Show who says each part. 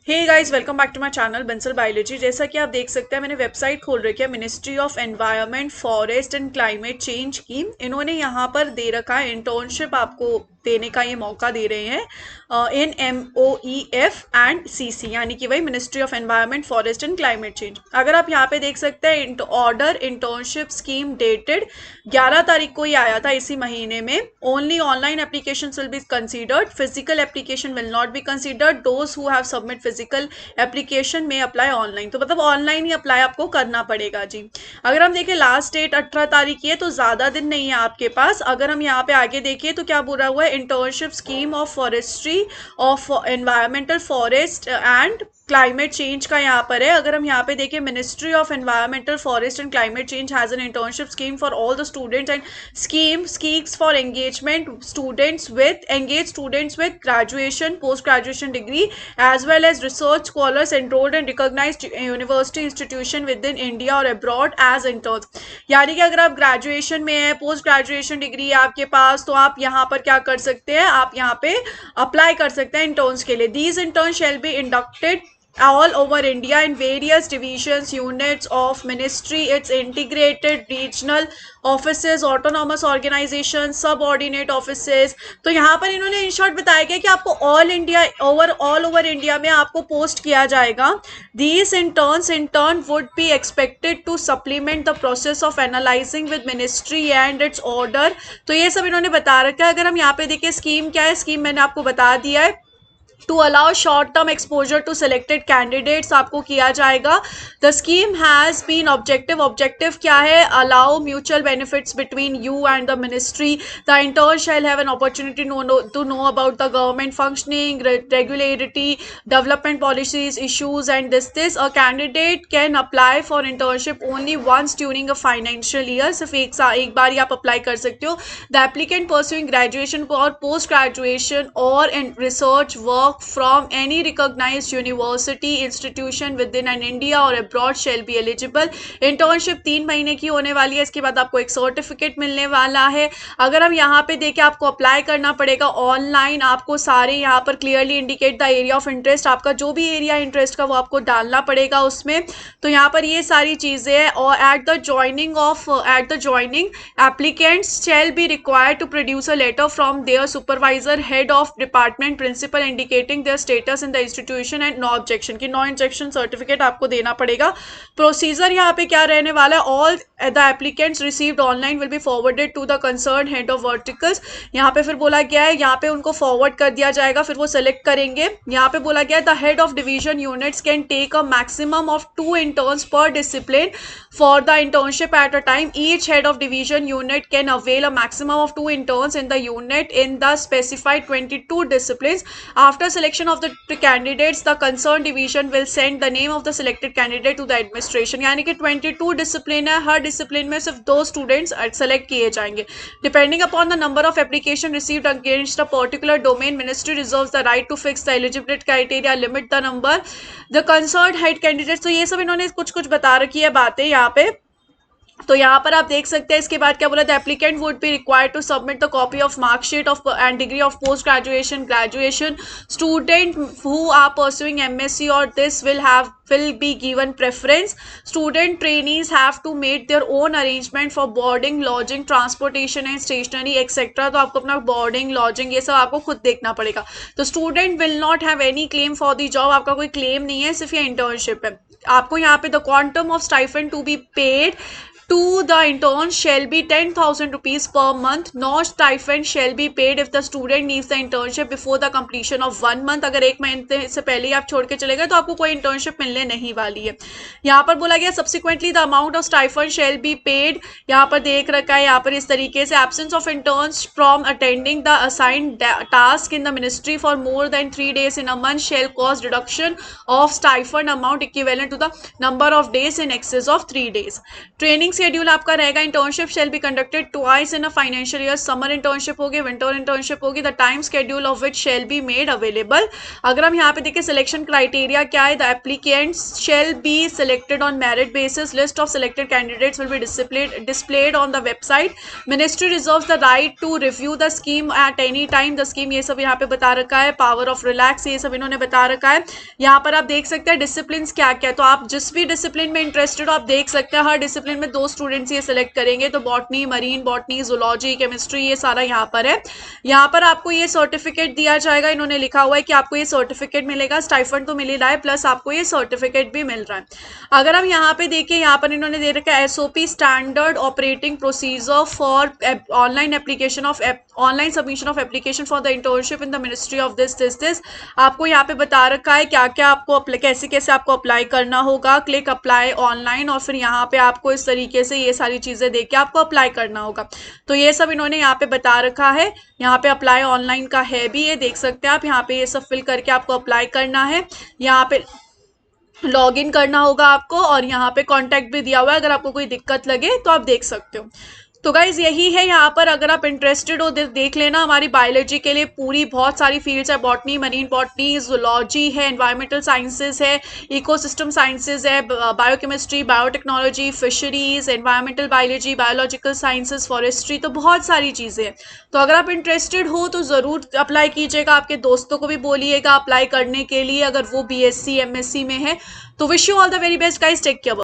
Speaker 1: Hey guys, welcome back to my channel Bansal biology. जैसा कि आप देख सकते हैं मैंने वेबसाइट खोल रखी है ministry of environment forest and climate change की। इन्होंने यहाँ पर दे रखा है इंटर्नशिप आपको देने का ये मौका दे रहे हैं इन MOEF एंड CC, यानी कि वही ministry of environment forest and climate change. अगर आप यहाँ पे देख सकते हैं ऑर्डर इंटर्नशिप स्कीम डेटेड 11 तारीख को ही आया था इसी महीने में। Only online application will be considered, physical application will not be considered. Those who have submit physical application में अप्लाई ऑनलाइन, तो मतलब ऑनलाइन ही अप्लाई आपको करना पड़ेगा जी। अगर हम देखें लास्ट डेट 18 तारीख की है, तो ज़्यादा दिन नहीं है आपके पास। अगर हम यहाँ पे आगे देखिए तो क्या बोला हुआ है, internship scheme of forestry of environmental forest and climate change का यहाँ पर है। अगर हम यहाँ पे देखें, ministry of environmental forest and climate change has an internship scheme for all the students and schemes for engage students with graduation, post graduation degree as well as research scholars enrolled in recognized university institution within India or abroad as interns। यानी कि अगर आप graduation में है, post graduation degree है आपके पास, तो आप यहाँ पर क्या कर सकते हैं, आप यहाँ पे अप्लाई कर सकते हैं इंटर्न्स के लिए। These intern shall be inducted all over India in various divisions, units of ministry, its integrated regional offices, autonomous organizations, subordinate offices। तो यहाँ पर इन्होंने इन शॉर्ट बताया गया कि आपको ऑल ओवर इंडिया में आपको पोस्ट किया जाएगा। These interns in turn would be expected to supplement the process of analyzing with ministry and its order। तो ये सब इन्होंने बता रखा है। अगर हम यहाँ पे देखिए स्कीम क्या है, स्कीम मैंने आपको बता दिया है। To allow short term exposure to selected candidates आपको किया जाएगा। The scheme has been objective क्या है, allow mutual benefits between you and the ministry. The intern shall have an opportunity to know about the government functioning, regulatory, development policies, issues and this a candidate can apply for internship only once during a financial year. सिर्फ एक बार ही आप apply कर सकते हो। The applicant pursuing graduation और post graduation और in research work from any recognized university institution within an India or abroad shall be eligible। Internship 3 महीने की होने वाली है। इसके बाद आपको एक सर्टिफिकेट मिलने वाला है। अगर हम यहाँ पे देखें, आपको अप्लाई करना पड़ेगा ऑनलाइन। आपको सारे यहाँ पर clearly indicate the area of interest, आपका जो भी एरिया इंटरेस्ट का वो आपको डालना पड़ेगा उसमें। तो यहाँ पर ये सारी चीज़ें हैं। और at the joining applicants shall be required to produce a letter from their supervisor, head of department, principal indicating their status in the institution and no objection की नो इंजेक्शन सर्टिफिकेट आपको देना पड़ेगा। प्रोसीजर यहाँ पे क्या रहने वाला है, all the applicants received online will be forwarded to the concern head of verticals. यहाँ पे फिर बोला गया है, यहाँ पे उनको फॉरवर्ड कर दिया जाएगा, फिर वो सेलेक्ट करेंगे। यहाँ पे बोला गया है the head of division units can take a maximum of 2 interns per discipline for the internship at a time. Each head of division unit can avail a maximum of 2 interns in the unit in the specified 22 disciplines। After selection of the candidates, the concerned division will send the name of the selected candidate to the administration। यानी कि 22 discipline है, हर discipline में सिर्फ 2 students select किए जाएंगे। Depending upon the number of application received against a particular domain, ministry reserves the right to fix the eligibility criteria, limit the number the concerned head candidates. तो ये सब इन्होंने कुछ बता रखी है बातें यहाँ पे। तो यहाँ पर आप देख सकते हैं। इसके बाद क्या बोला, the applicant would be required to submit the copy of marksheet of and degree of post graduation student who are pursuing MSc और this will be given preference। Student trainees have to make their own arrangement for boarding, lodging, transportation and stationery etc। तो आपको अपना boarding, lodging ये सब आपको खुद देखना पड़ेगा। तो student will not have any claim for the job, आपका कोई claim नहीं है, सिर्फ ये internship है। आपको यहाँ पे the quantum of stipend to be paid to the intern shall be 10,000 rupees per month। No stipend shall be paid if the student leaves the internship before the completion of 1 month। अगर 1 महीने से पहले ही आप छोड़ के चले गए तो आपको कोई internship मिलने नहीं वाली है। यहाँ पर बोला गया subsequently the amount of stipend shall be paid। यहाँ पर देख रखा है यहाँ पर इस तरीके से, absence of interns from attending the assigned task in the ministry for more than 3 days in a month shall cause reduction of stipend amount equivalent to the number of days in excess of 3 days। Training schedule आपका रहेगा, internship shall be conducted twice in a financial year, summer internship होगी, winter internship होगी, the time schedule of which shall be made available. अगर हम यहाँ पे देखें selection criteria क्या है, the applicants shall be selected on merit basis, list of selected candidates will be displayed on the website, ministry reserves the right to review the scheme at any time, the scheme, ये सब यहाँ पे बता रखा है, power of relax ये सब इन्होंने बता रखा है। यहाँ पर आप देख सकते हैं डिसिप्लिन क्या क्या है, तो आप जिस भी डिसिप्लिन में इंटरेस्टेड हो आप देख सकते हैं, हर डिसिप्लिन में 2 स्टूडेंट्स ये सिलेक्ट करेंगे, तो botany, marine botany, zoology, chemistry, ये सारा यहाँ पर है। यहाँ पर आपको ये सर्टिफिकेट दिया जाएगा, इन्होंने लिखा हुआ है कि आपको ये सर्टिफिकेट मिलेगा, स्टाइफंड तो मिल ही रहा है प्लस आपको ये सर्टिफिकेट भी मिल रहा है। अगर हम यहाँ पे देखें, यहाँ पर इन्होंने दे रखा है SOP standard operating procedure for online application of online submission of application for the internship in the ministry of this. आपको यहाँ पे बता रखा है क्या क्या आपको कैसे कैसे आपको अप्लाई करना होगा, क्लिक अप्लाई ऑनलाइन, और फिर यहाँ पे आपको इस तरीके से ये सारी चीज़ें देख के आपको अप्लाई करना होगा। तो ये सब इन्होंने यहाँ पे बता रखा है, यहाँ पे अप्लाई ऑनलाइन का है भी, ये देख सकते हैं आप, यहाँ पे ये सब फिल करके आपको अप्लाई करना है, यहाँ पे लॉग इन करना होगा आपको, और यहाँ पे कॉन्टैक्ट भी दिया हुआ है, अगर आपको कोई दिक्कत लगे तो आप देख सकते हो। तो गाइज यही है यहाँ पर, अगर आप इंटरेस्टेड हो देख लेना, हमारी बायोलॉजी के लिए पूरी बहुत सारी फील्ड्स है, बॉटनी, मरीन बॉटनी, जूलॉजी है, एनवायरमेंटल साइंसेज है, इकोसिस्टम साइंसेज है, biochemistry, biotechnology, fisheries, environmental biology, biological sciences, forestry, तो बहुत सारी चीज़ें हैं। तो अगर आप इंटरेस्टेड हो तो ज़रूर अप्लाई कीजिएगा, आपके दोस्तों को भी बोलिएगा अप्लाई करने के लिए, अगर वो BSc MSc में है। तो wish you all the very best guys, take care.